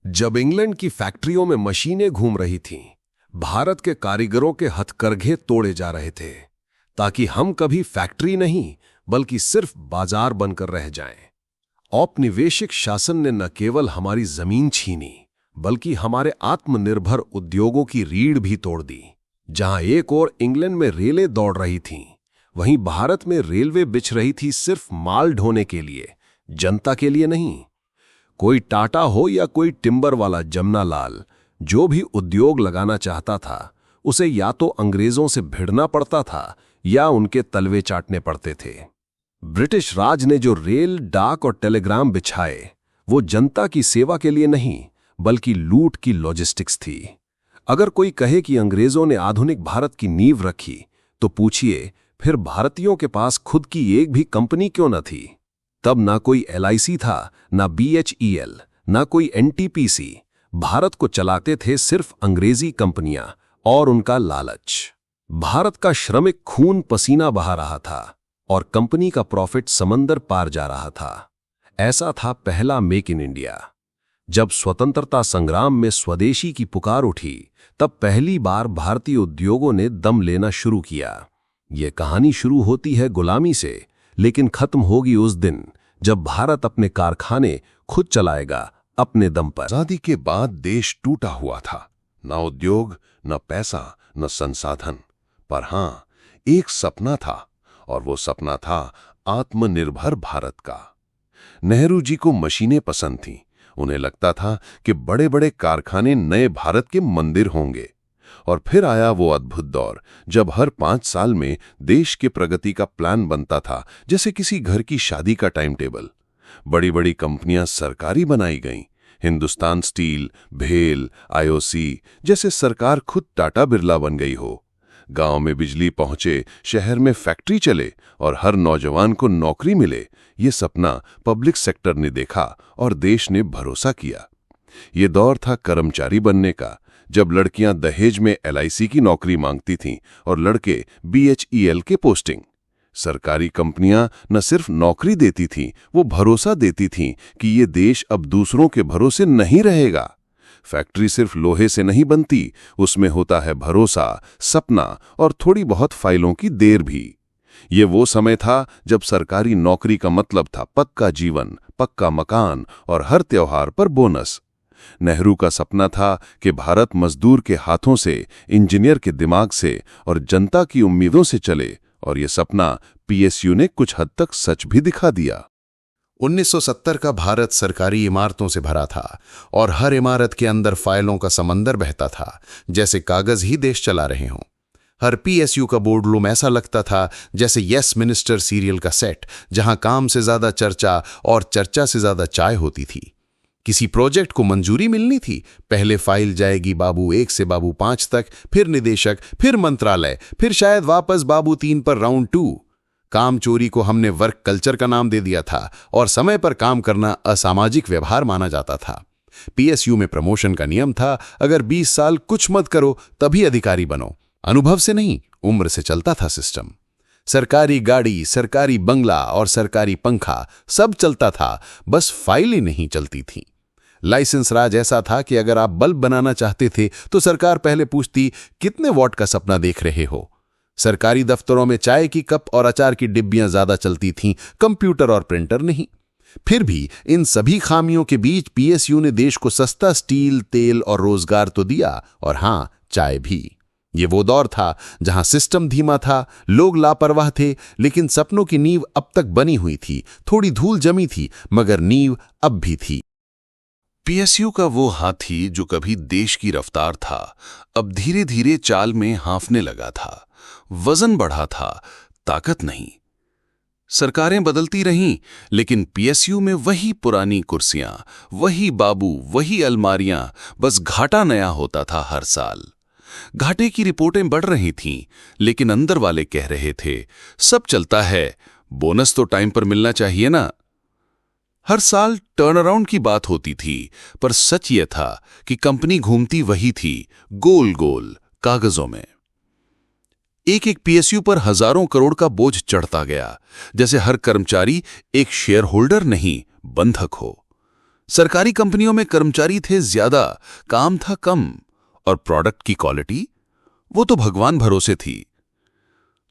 जब इंग्लैंड की फैक्ट्रियों में मशीनें घूम रही थीं, भारत के कारीगरों के हथकरघे तोड़े जा रहे थे ताकि हम कभी फैक्ट्री नहीं बल्कि सिर्फ बाजार बनकर रह जाएं। औपनिवेशिक शासन ने न केवल हमारी जमीन छीनी बल्कि हमारे आत्मनिर्भर उद्योगों की रीढ़ भी तोड़ दी। जहां एक ओर इंग्लैंड में रेलें दौड़ रही थीं, वहीं भारत में रेलवे बिछ रही थी सिर्फ माल ढोने के लिए, जनता के लिए नहीं। कोई टाटा हो या कोई टिम्बर वाला जमनालाल, जो भी उद्योग लगाना चाहता था उसे या तो अंग्रेजों से भिड़ना पड़ता था या उनके तलवे चाटने पड़ते थे। ब्रिटिश राज ने जो रेल, डाक और टेलीग्राम बिछाए, वो जनता की सेवा के लिए नहीं बल्कि लूट की लॉजिस्टिक्स थी। अगर कोई कहे कि अंग्रेजों ने आधुनिक भारत की नींव रखी, तो पूछिए फिर भारतीयों के पास खुद की एक भी कंपनी क्यों न थी? तब ना कोई LIC था, ना BHEL, ना कोई NTPC। भारत को चलाते थे सिर्फ अंग्रेजी कंपनियां और उनका लालच। भारत का श्रमिक खून पसीना बहा रहा था और कंपनी का प्रॉफिट समंदर पार जा रहा था। ऐसा था पहला मेक इन इंडिया। जब स्वतंत्रता संग्राम में स्वदेशी की पुकार उठी, तब पहली बार भारतीय उद्योगों ने दम लेना शुरू किया। ये कहानी शुरू होती है गुलामी से, लेकिन खत्म होगी उस दिन जब भारत अपने कारखाने खुद चलाएगा, अपने दम पर। आजादी के बाद देश टूटा हुआ था, न उद्योग, न पैसा, न संसाधन, पर हां, एक सपना था, और वो सपना था आत्मनिर्भर भारत का। नेहरू जी को मशीनें पसंद थीं। उन्हें लगता था कि बड़े बड़े कारखाने नए भारत के मंदिर होंगे। और फिर आया वो अद्भुत दौर जब हर 5 साल में देश के प्रगति का प्लान बनता था, जैसे किसी घर की शादी का टाइम टेबल। बड़ी बड़ी कंपनियां सरकारी बनाई गईं। हिंदुस्तान स्टील, भेल, IOC, जैसे सरकार खुद टाटा बिरला बन गई हो। गांव में बिजली पहुंचे, शहर में फैक्ट्री चले और हर नौजवान को नौकरी मिले। ये सपना पब्लिक सेक्टर ने देखा और देश ने भरोसा किया। ये दौर था कर्मचारी बनने का, जब लड़कियां दहेज में LIC की नौकरी मांगती थीं और लड़के BHEL के पोस्टिंग। सरकारी कंपनियां न सिर्फ नौकरी देती थीं, वो भरोसा देती थीं कि ये देश अब दूसरों के भरोसे नहीं रहेगा। फैक्ट्री सिर्फ लोहे से नहीं बनती, उसमें होता है भरोसा, सपना और थोड़ी बहुत फाइलों की देर भी। ये वो समय था जब सरकारी नौकरी का मतलब था पक्का जीवन, पक्का मकान और हर त्योहार पर बोनस। नेहरू का सपना था कि भारत मजदूर के हाथों से, इंजीनियर के दिमाग से और जनता की उम्मीदों से चले, और ये सपना PSU ने कुछ हद तक सच भी दिखा दिया। 1970 का भारत सरकारी इमारतों से भरा था और हर इमारत के अंदर फाइलों का समंदर बहता था, जैसे कागज ही देश चला रहे हों। हर PSU का बोर्डरूम ऐसा लगता था जैसे यस मिनिस्टर सीरियल का सेट, जहां काम से ज्यादा चर्चा और चर्चा से ज्यादा चाय होती थी। किसी प्रोजेक्ट को मंजूरी मिलनी थी, पहले फाइल जाएगी बाबू 1 से बाबू 5 तक, फिर निदेशक, फिर मंत्रालय, फिर शायद वापस बाबू 3 पर राउंड 2। काम चोरी को हमने वर्क कल्चर का नाम दे दिया था और समय पर काम करना असामाजिक व्यवहार माना जाता था। PSU में प्रमोशन का नियम था, अगर 20 साल कुछ मत करो तभी अधिकारी बनो। अनुभव से नहीं, उम्र से चलता था सिस्टम। सरकारी गाड़ी, सरकारी बंगला और सरकारी पंखा सब चलता था, बस फाइलें नहीं चलती थीं। लाइसेंस राज ऐसा था कि अगर आप बल्ब बनाना चाहते थे तो सरकार पहले पूछती, कितने वॉट का सपना देख रहे हो। सरकारी दफ्तरों में चाय की कप और अचार की डिब्बियां ज्यादा चलती थीं, कंप्यूटर और प्रिंटर नहीं। फिर भी इन सभी खामियों के बीच PSU ने देश को सस्ता स्टील, तेल और रोजगार तो दिया, और हां, चाय भी। ये वो दौर था जहां सिस्टम धीमा था, लोग लापरवाह थे, लेकिन सपनों की नींव अब तक बनी हुई थी। थोड़ी धूल जमी थी, मगर नींव अब भी थी। PSU का वो हाथी जो कभी देश की रफ्तार था, अब धीरे धीरे चाल में हाँफने लगा था। वजन बढ़ा था, ताकत नहीं। सरकारें बदलती रहीं, लेकिन PSU में वही पुरानी कुर्सियां, वही बाबू, वही अलमारियां, बस घाटा नया होता था हर साल। घाटे की रिपोर्टें बढ़ रही थीं, लेकिन अंदर वाले कह रहे थे, सब चलता है, बोनस तो टाइम पर मिलना चाहिए ना। हर साल टर्न अराउंड की बात होती थी, पर सच यह था कि कंपनी घूमती वही थी, गोल गोल कागजों में। एक एक PSU पर हजारों करोड़ का बोझ चढ़ता गया, जैसे हर कर्मचारी एक शेयर होल्डर नहीं, बंधक हो। सरकारी कंपनियों में कर्मचारी थे ज्यादा, काम था कम, और प्रोडक्ट की क्वालिटी वो तो भगवान भरोसे थी।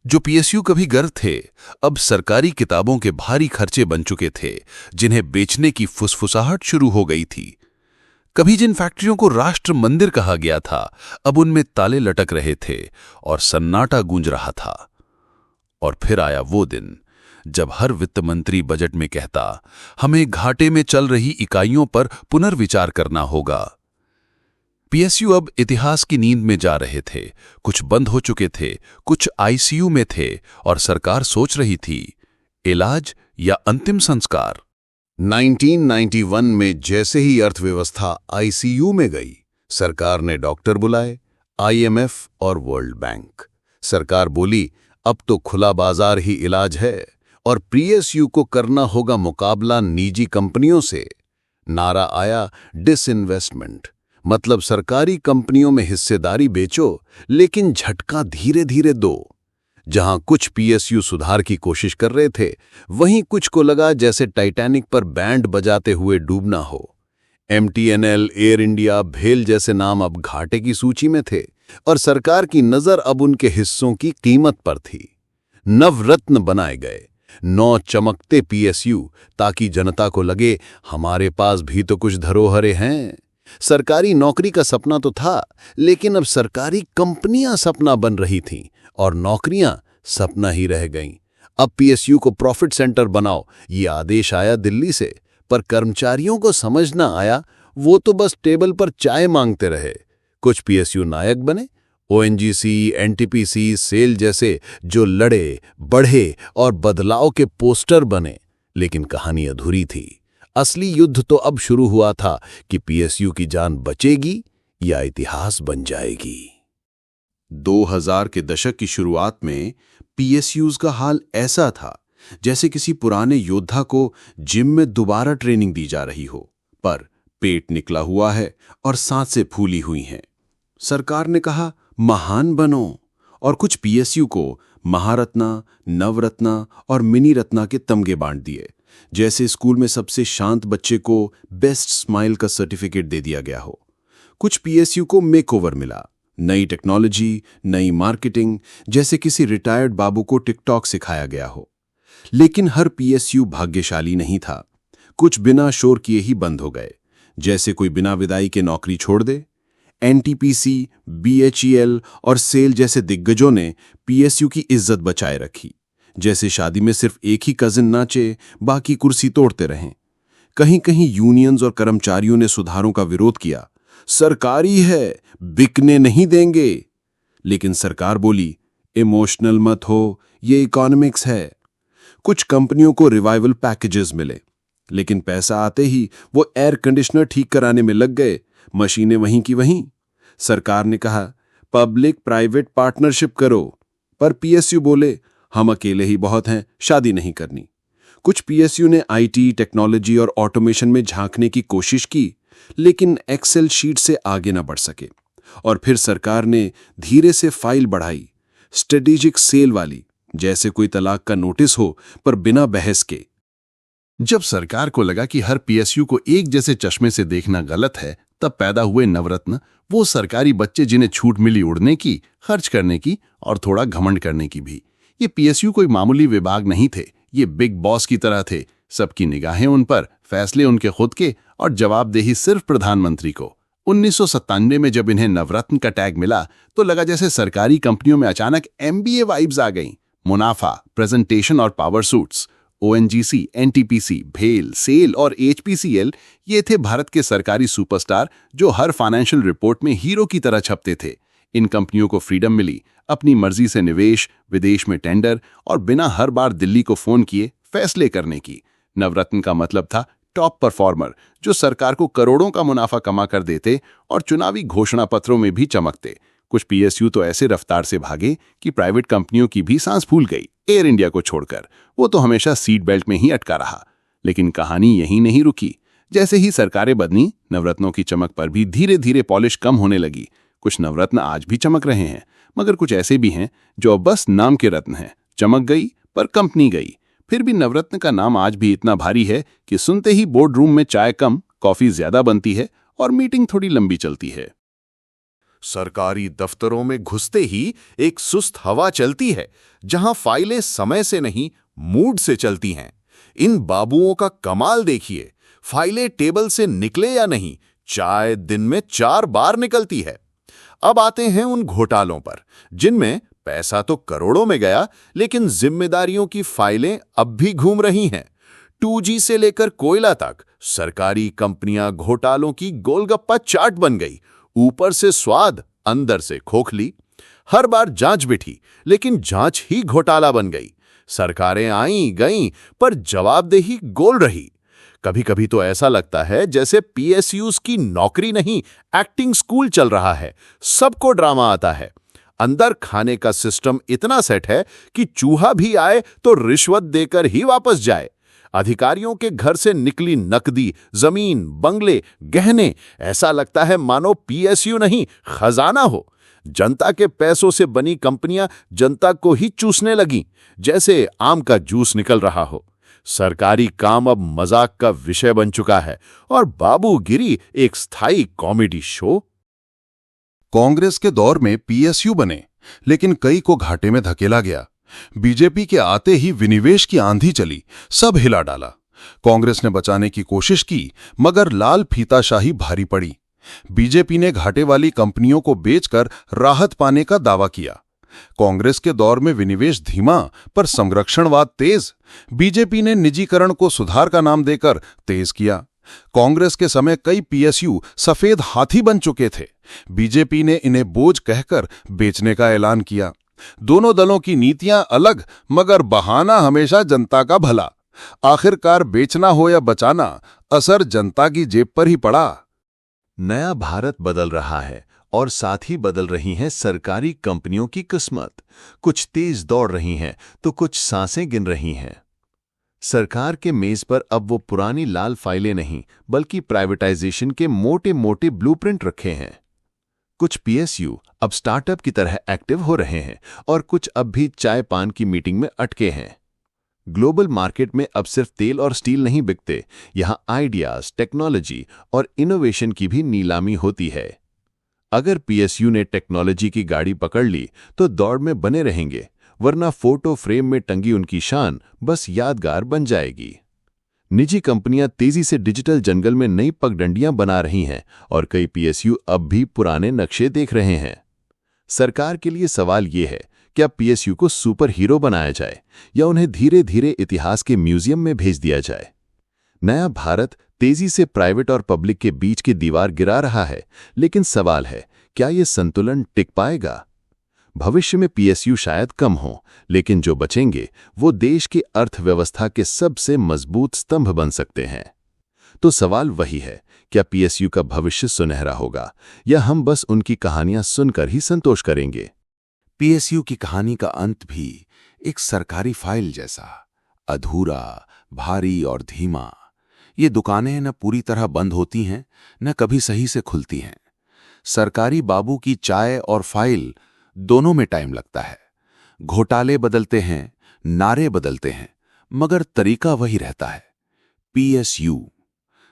जो पीएसयू कभी गर्व थे, अब सरकारी किताबों के भारी खर्चे बन चुके थे, जिन्हें बेचने की फुसफुसाहट शुरू हो गई थी। कभी जिन फैक्ट्रियों को राष्ट्र मंदिर कहा गया था, अब उनमें ताले लटक रहे थे और सन्नाटा गूंज रहा था। और फिर आया वो दिन जब हर वित्त मंत्री बजट में कहता, हमें घाटे में चल रही इकाइयों पर पुनर्विचार करना होगा। पीएसयू अब इतिहास की नींद में जा रहे थे। कुछ बंद हो चुके थे, कुछ आईसीयू में थे, और सरकार सोच रही थी, इलाज या अंतिम संस्कार। 1991 में जैसे ही अर्थव्यवस्था आईसीयू में गई, सरकार ने डॉक्टर बुलाए, आईएमएफ और वर्ल्ड बैंक। सरकार बोली, अब तो खुला बाजार ही इलाज है और पीएसयू को करना होगा मुकाबला निजी कंपनियों से। नारा आया, डिसइन्वेस्टमेंट, मतलब सरकारी कंपनियों में हिस्सेदारी बेचो, लेकिन झटका धीरे धीरे दो। जहां कुछ पीएसयू सुधार की कोशिश कर रहे थे, वहीं कुछ को लगा जैसे टाइटैनिक पर बैंड बजाते हुए डूबना हो। एमटीएनएल, एयर इंडिया, भेल जैसे नाम अब घाटे की सूची में थे और सरकार की नजर अब उनके हिस्सों की कीमत पर थी। नवरत्न बनाए गए, 9 चमकते पीएसयू, ताकि जनता को लगे हमारे पास भी तो कुछ धरोहरें हैं। सरकारी नौकरी का सपना तो था, लेकिन अब सरकारी कंपनियां सपना बन रही थीं और नौकरियां सपना ही रह गईं। अब पीएसयू को प्रॉफिट सेंटर बनाओ, ये आदेश आया दिल्ली से, पर कर्मचारियों को समझ ना आया, वो तो बस टेबल पर चाय मांगते रहे। कुछ पीएसयू नायक बने, ओएनजीसी, एनटीपीसी, सेल जैसे, जो लड़े, बढ़े और बदलाव के पोस्टर बने, लेकिन कहानी अधूरी थी। असली युद्ध तो अब शुरू हुआ था कि पीएसयू की जान बचेगी या इतिहास बन जाएगी। 2000 के दशक की शुरुआत में पीएसयूज का हाल ऐसा था जैसे किसी पुराने योद्धा को जिम में दोबारा ट्रेनिंग दी जा रही हो, पर पेट निकला हुआ है और सांसें फूली हुई हैं। सरकार ने कहा, महान बनो, और कुछ पीएसयू को महारत्ना, नवरत्ना और मिनी रत्ना के तमगे बांट दिए, जैसे स्कूल में सबसे शांत बच्चे को बेस्ट स्माइल का सर्टिफिकेट दे दिया गया हो। कुछ पीएसयू को मेकओवर मिला, नई टेक्नोलॉजी, नई मार्केटिंग, जैसे किसी रिटायर्ड बाबू को टिकटॉक सिखाया गया हो। लेकिन हर पीएसयू भाग्यशाली नहीं था। कुछ बिना शोर किए ही बंद हो गए, जैसे कोई बिना विदाई के नौकरी छोड़ दे। एनटीपीसी, बीएचईएल और सेल जैसे दिग्गजों ने पीएसयू की इज्जत बचाए रखी, जैसे शादी में सिर्फ एक ही कजिन नाचे, बाकी कुर्सी तोड़ते रहें। कहीं कहीं यूनियंस और कर्मचारियों ने सुधारों का विरोध किया, सरकारी है, बिकने नहीं देंगे। लेकिन सरकार बोली, इमोशनल मत हो, ये इकोनॉमिक्स है। कुछ कंपनियों को रिवाइवल पैकेजेस मिले, लेकिन पैसा आते ही वो एयर कंडीशनर ठीक कराने में लग गए, मशीनें वहीं की वहीं। सरकार ने कहा, पब्लिक प्राइवेट पार्टनरशिप करो, पर पीएसयू बोले, हम अकेले ही बहुत हैं, शादी नहीं करनी। कुछ पीएसयू ने आईटी, टेक्नोलॉजी और ऑटोमेशन में झांकने की कोशिश की, लेकिन एक्सेल शीट से आगे न बढ़ सके। और फिर सरकार ने धीरे से फाइल बढ़ाई, स्ट्रेटेजिक सेल वाली, जैसे कोई तलाक का नोटिस हो, पर बिना बहस के। जब सरकार को लगा कि हर पीएसयू को एक जैसे चश्मे से देखना गलत है, तब पैदा हुए नवरत्न, वो सरकारी बच्चे जिन्हें छूट मिली उड़ने की, खर्च करने की और थोड़ा घमंड करने की भी। ये पीएसयू कोई मामूली विभाग नहीं थे, ये बिग बॉस की तरह थे। सबकी निगाहें उन पर, फैसले उनके खुद के, और जवाबदेही सिर्फ प्रधानमंत्री को। 1997 में जब इन्हें नवरत्न का टैग मिला, तो लगा जैसे सरकारी कंपनियों में अचानक एमबीए वाइब्स आ गईं। मुनाफा, प्रेजेंटेशन और पावर सूट्स। ओएनजीसी, एनटीपीसी, भेल, सेल और एचपीसीएल, ये थे भारत के सरकारी सुपरस्टार जो हर फाइनेंशियल रिपोर्ट में हीरो की तरह छपते थे। इन कंपनियों को फ्रीडम मिली, अपनी मर्जी से निवेश, विदेश में टेंडर और बिना हर बार दिल्ली को फोन किए फैसले करने की। नवरत्न का मतलब था टॉप परफॉर्मर, जो सरकार को करोड़ों का मुनाफा कमा कर देते और चुनावी घोषणा पत्रों में भी चमकते। कुछ पीएसयू तो ऐसे रफ्तार से भागे कि प्राइवेट कंपनियों की भी सांस फूल गई, एयर इंडिया को छोड़कर। वो तो हमेशा सीट बेल्ट में ही अटका रहा। लेकिन कहानी यहीं नहीं रुकी। जैसे ही सरकारें बदली, नवरत्नों की चमक पर भी धीरे धीरे पॉलिश कम होने लगी। कुछ नवरत्न आज भी चमक रहे हैं, मगर कुछ ऐसे भी हैं जो अब बस नाम के रत्न हैं। चमक गई पर कंपनी गई। फिर भी नवरत्न का नाम आज भी इतना भारी है कि सुनते ही बोर्ड रूम में चाय कम, कॉफी ज्यादा बनती है और मीटिंग थोड़ी लंबी चलती है। सरकारी दफ्तरों में घुसते ही एक सुस्त हवा चलती है, जहां फाइलें समय से नहीं मूड से चलती हैं। इन बाबुओं का कमाल देखिए, फाइलें टेबल से निकले या नहीं, चाय दिन में 4 बार निकलती है। अब आते हैं उन घोटालों पर, जिनमें पैसा तो करोड़ों में गया, लेकिन जिम्मेदारियों की फाइलें अब भी घूम रही हैं। 2G से लेकर कोयला तक सरकारी कंपनियां घोटालों की गोलगप्पा चाट बन गई। ऊपर से स्वाद, अंदर से खोखली। हर बार जांच बिठी, लेकिन जांच ही घोटाला बन गई। सरकारें आईं गईं, पर जवाबदेही गोल रही। कभी कभी तो ऐसा लगता है जैसे PSUs की नौकरी नहीं, एक्टिंग स्कूल चल रहा है। सबको ड्रामा आता है। अंदर खाने का सिस्टम इतना सेट है कि चूहा भी आए तो रिश्वत देकर ही वापस जाए। अधिकारियों के घर से निकली नकदी, जमीन, बंगले, गहने, ऐसा लगता है मानो PSU नहीं, खजाना हो। जनता के पैसों से बनी कंपनियां जनता को ही चूसने लगी, जैसे आम का जूस निकल रहा हो। सरकारी काम अब मजाक का विषय बन चुका है और बाबूगिरी एक स्थायी कॉमेडी शो। कांग्रेस के दौर में PSU बने, लेकिन कई को घाटे में धकेला गया। बीजेपी के आते ही विनिवेश की आंधी चली, सब हिला डाला। कांग्रेस ने बचाने की कोशिश की, मगर लाल फीताशाही भारी पड़ी। बीजेपी ने घाटे वाली कंपनियों को बेचकर राहत पाने का दावा किया। कांग्रेस के दौर में विनिवेश धीमा, पर संरक्षणवाद तेज। बीजेपी ने निजीकरण को सुधार का नाम देकर तेज किया। कांग्रेस के समय कई PSU सफेद हाथी बन चुके थे। बीजेपी ने इन्हें बोझ कहकर बेचने का ऐलान किया। दोनों दलों की नीतियां अलग, मगर बहाना हमेशा जनता का भला। आखिरकार बेचना हो या बचाना, असर जनता की जेब पर ही पड़ा। नया भारत बदल रहा है और साथ ही बदल रही हैं सरकारी कंपनियों की किस्मत। कुछ तेज दौड़ रही हैं तो कुछ सांसें गिन रही हैं। सरकार के मेज पर अब वो पुरानी लाल फाइलें नहीं, बल्कि प्राइवेटाइजेशन के मोटे मोटे ब्लूप्रिंट रखे हैं। कुछ PSU अब स्टार्टअप की तरह एक्टिव हो रहे हैं और कुछ अब भी चाय पान की मीटिंग में अटके हैं। ग्लोबल मार्केट में अब सिर्फ तेल और स्टील नहीं बिकते, यहां आइडियाज, टेक्नोलॉजी और इनोवेशन की भी नीलामी होती है। अगर PSU ने टेक्नोलॉजी की गाड़ी पकड़ ली तो दौड़ में बने रहेंगे, वरना फोटो फ्रेम में टंगी उनकी शान बस यादगार बन जाएगी। निजी कंपनियां तेजी से डिजिटल जंगल में नई पगडंडियां बना रही हैं और कई PSU अब भी पुराने नक्शे देख रहे हैं। सरकार के लिए सवाल ये है, क्या PSU को सुपर हीरो बनाया जाए या उन्हें धीरे धीरे इतिहास के म्यूजियम में भेज दिया जाए? नया भारत तेजी से प्राइवेट और पब्लिक के बीच की दीवार गिरा रहा है, लेकिन सवाल है, क्या ये संतुलन टिक पाएगा? भविष्य में PSU शायद कम हो, लेकिन जो बचेंगे वो देश की अर्थव्यवस्था के सबसे मजबूत स्तंभ बन सकते हैं। तो सवाल वही है, क्या PSU का भविष्य सुनहरा होगा या हम बस उनकी कहानियां सुनकर ही संतोष करेंगे? PSU की कहानी का अंत भी एक सरकारी फाइल जैसा, अधूरा, भारी और धीमा। ये दुकानें न पूरी तरह बंद होती हैं, न कभी सही से खुलती हैं। सरकारी बाबू की चाय और फाइल दोनों में टाइम लगता है। घोटाले बदलते हैं, नारे बदलते हैं, मगर तरीका वही रहता है। PSU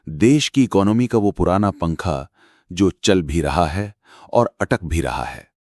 देश की इकोनॉमी का वो पुराना पंखा जो चल भी रहा है और अटक भी रहा है।